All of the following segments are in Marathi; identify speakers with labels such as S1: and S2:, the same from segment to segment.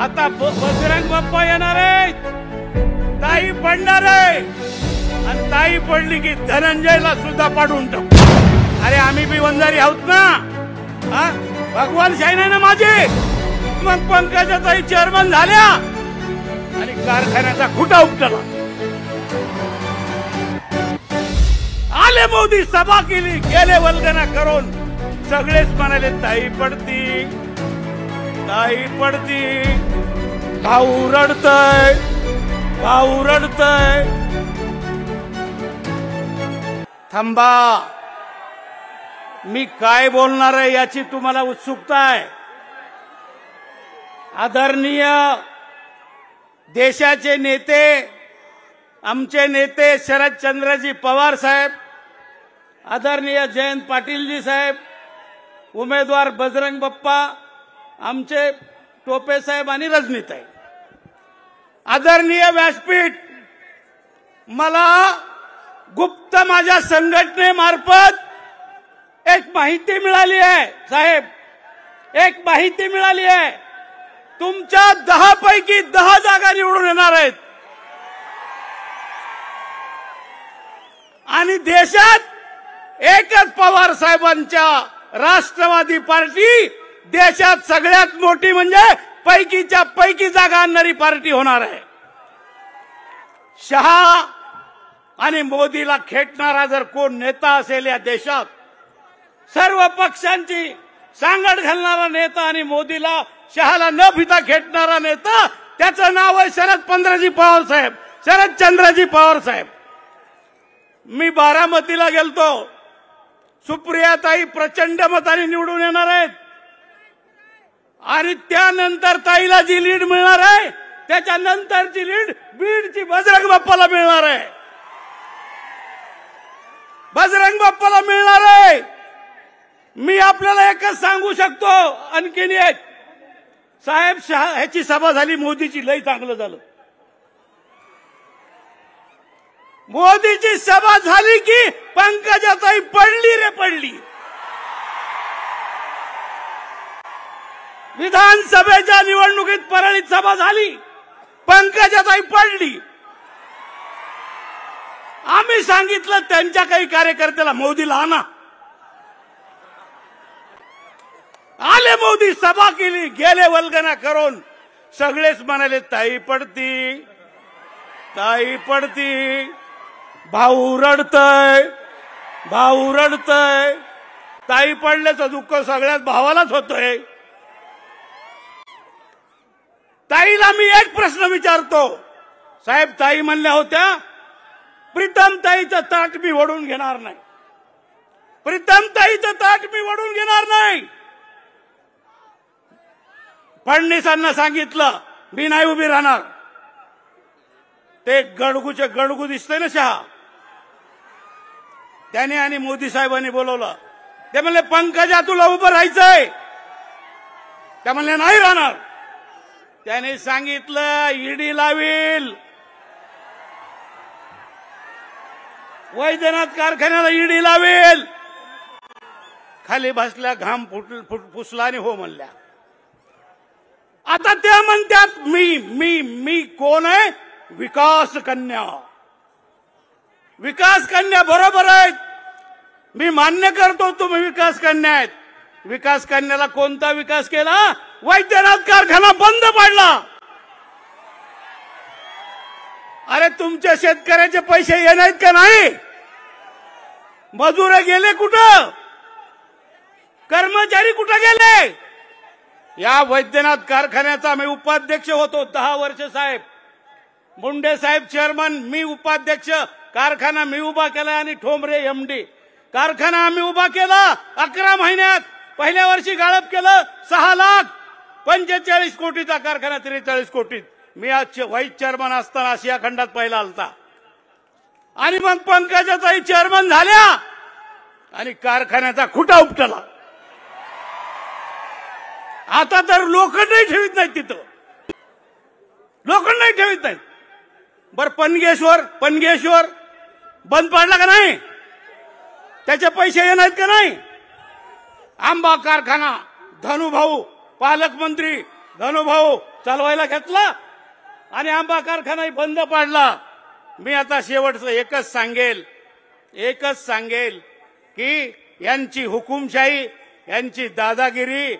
S1: आता बजरंग बाप्पा येणार आहे, ताई पडणार आहे आणि ताई पडली की धनंजयला सुद्धा पाडून टाकू. अरे आम्ही बी वंजारी आहोत ना, हा भगवान शाही नाही ना माझे. मग पंकजाताई चेअरमन झाल्या आणि कारखान्याचा खुटा उपटला. आले मोदी, सभा केली, गेले वल्गना करून. सगळेच म्हणाले ताई पडती, ताई पडती. भाऊ रडतय, भाऊ रडतय. थांबा, मी काय बोलणार आहे याची तुम्हाला उत्सुकता आहे. आदरणीय देशाचे नेते, आमचे नेते शरदचंद्रजी पवार साहेब, आदरणीय जयंत पाटीलजी साहेब, उमेदवार बजरंग बाप्पा, आमचे टोपे साहेब आणि रजनीताई. आदरणीय व्यासपीठ, मला गुप्त माझ्या संघटनेमार्फत एक माहिती मिळाली आहे साहेब, एक माहिती मिळाली आहे. तुमच्या 10 पैकी 10 जागा निवडून येणार आहेत आणि देशात एकच पवार साहेबांच्या राष्ट्रवादी पार्टी देशात सगळ्यात मोठी म्हणजे पैकीच्या पैकी जागा आणणारी पार्टी होणार आहे. शहा आणि मोदीला खेटणारा जर कोण नेता असेल या देशात, सर्व पक्षांची सांगड घालणारा नेता आणि मोदीला शहाला न भिता खेटणारा नेता, त्याचं नाव आहे शरदचंद्रजी पवार साहेब, शरदचंद्रजी पवार साहेब. मी बारामतीला गेलतो, सुप्रियाताई प्रचंड मताने निवडून येणार आहेत आणि त्यानंतर ताईला जी लीड मिळणार आहे त्याच्यानंतरची लीड बीडची बजरंग बाप्पाला मिळणार आहे, बजरंग बाप्पाला मिळणार आहे. मी आपल्याला एकच सांगू शकतो, आणखीन एक साहेब, ह्याची सभा झाली मोदीची, लई चांगलं झालं. मोदीची सभा झाली की पंकजाताई पडली रे पडली. विधानसभेच्या निवडणुकीत परळीत सभा झाली, पंकजाताई पडली. आम्ही सांगितलं त्यांच्या काही कार्यकर्त्याला मोदीला आणा. आले मोदी, सभा केली, गेले वल्गना करून. सगळेच म्हणाले ताई पडती, ताई पडती. भाऊ रडतय, भाऊ रडतय. ताई पडल्याचं दुःख सगळ्यात भावालाच होतंय. ताईला मी एक प्रश्न विचारतो साहेब. ताई म्हणल्या होत्या प्रीतम ताईचं ताट मी ओढून घेणार नाही, प्रीतम ताईचं ताट मी ओढून घेणार नाही. फडणवीसांना सांगितलं मी नाही उभी राहणार. ते गडगूचे गडगू दिसतंय ना शहा, त्याने आणि मोदी साहेबांनी बोलवलं. ते म्हणले पंकजा तुला उभं राहायचंय, त्या म्हणले नाही राहणार. त्याने सांगितलं ईडी लावील, वैद्यनाथ कारखान्याला ईडी लावेल. खाली बसल्या, घाम पुसला आणि हो म्हणल्या. आता त्या म्हणतात मी मी मी कोण आहे? विकास कन्या. विकास कन्या बरोबर आहेत, मी मान्य करतो तुम्ही विकास कन्या आहेत. विकास कन्याला कोणता विकास केला? वैद्यनाथ कारखाना बंद पाडला. अरे तुमच्या शेतकऱ्याचे पैसे येणार का नाही? मजूर गेले कुठं? कर्मचारी कुठं गेले? या वैद्यनाथ कारखान्याचा मी उपाध्यक्ष होतो 10 वर्ष साहेब. मुंडे साहेब चेअरमन, मी उपाध्यक्ष. कारखाना मी उभा केला आणि ठोंबरे एमडी. कारखाना आम्ही उभा केला 11 महिन्यात. पहिल्या वर्षी गाळप केलं 6,45 कोटीचा कारखाना 43 कोटीत. मी आज व्हाईस चेअरमन असताना आशिया खंडात पहिला आलता. आणि मग पंकजाताई चेअरमन झाल्या आणि कारखान्याचा खुटा उपटला. आता तर लोखंडही ठेवीत नाहीत तिथं, लोखंडही ठेवीत नाहीत. बर पनगेश्वर बंद पाडला का नाही? त्याचे पैसे येणार का नाही? आंबा कारखाना धनुभाऊ पालकमंत्री धनुभाऊ चालवायला घेतला आणि आंबा कारखानाही बंद पाडला. मी आता शेवटचं एकच सांगेल की यांची हुकुमशाही, यांची दादागिरी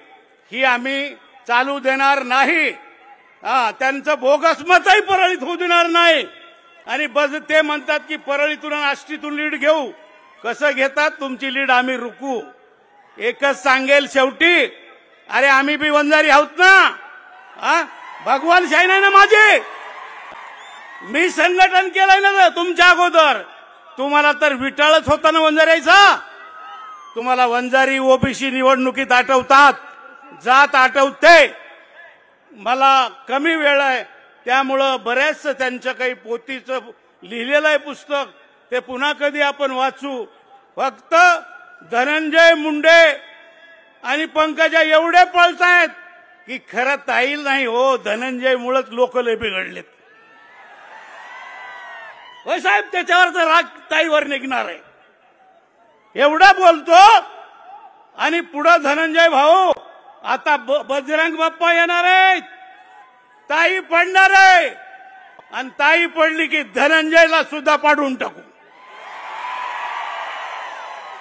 S1: ही आम्ही चालू देणार नाही. त्यांचं बोगस मतही परळीत होऊ देणार नाही. आणि बस ते म्हणतात की परळीतून आष्टीतून लीड घेऊ. कसं घेतात तुमची लीड आम्ही रुकू. एकच सांगेल शेवटी, अरे आम्ही बी वंजारी आहोत ना. भगवान शाही नाही ना माझे. मी संघटन केलंय ना तुमच्या अगोदर. तुम्हाला तर विटाळच होता ना वंजाऱ्याचा. तुम्हाला वंजारी ओबीसी निवडणुकीत आठवतात, जात आठवते. मला कमी वेळ आहे त्यामुळं बऱ्याच त्यांच्या काही पोथीचं लिहिलेलं आहे पुस्तक, ते पुन्हा कधी आपण वाचू. फक्त धनंजय मुंडे आणि पंकजा एवढे पळतायत की खरं ताईल नाही हो. धनंजय मुळेच लोक लय बिघडलेत. होय साहेब, त्याच्यावरचा राग ताईवर निघणार आहे. एवढा बोलतो आणि पुढं धनंजय भाऊ आता बजरंग बाप्पा येणार आहेत, ताई पडणार आहे. आणि ताई पडली की धनंजयला सुद्धा पाडून टाकू.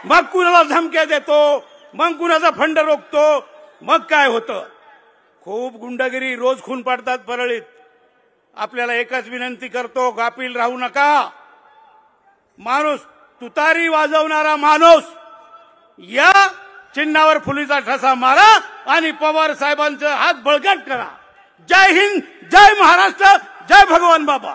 S1: मग कुणाला धमक्या देतो, मग कुणाचा फंड रोखतो, मग काय होतं. खूप गुंडगिरी, रोज खून पाडतात परळीत. आपल्याला एकच विनंती करतो, गाफील राहू नका. माणूस, तुतारी वाजवणारा माणूस, या चिन्हावर फुलीचा ठसा मारा आणि पवार साहेबांचा हात बळकट करा. जय हिंद, जय महाराष्ट्र, जय भगवान बाबा.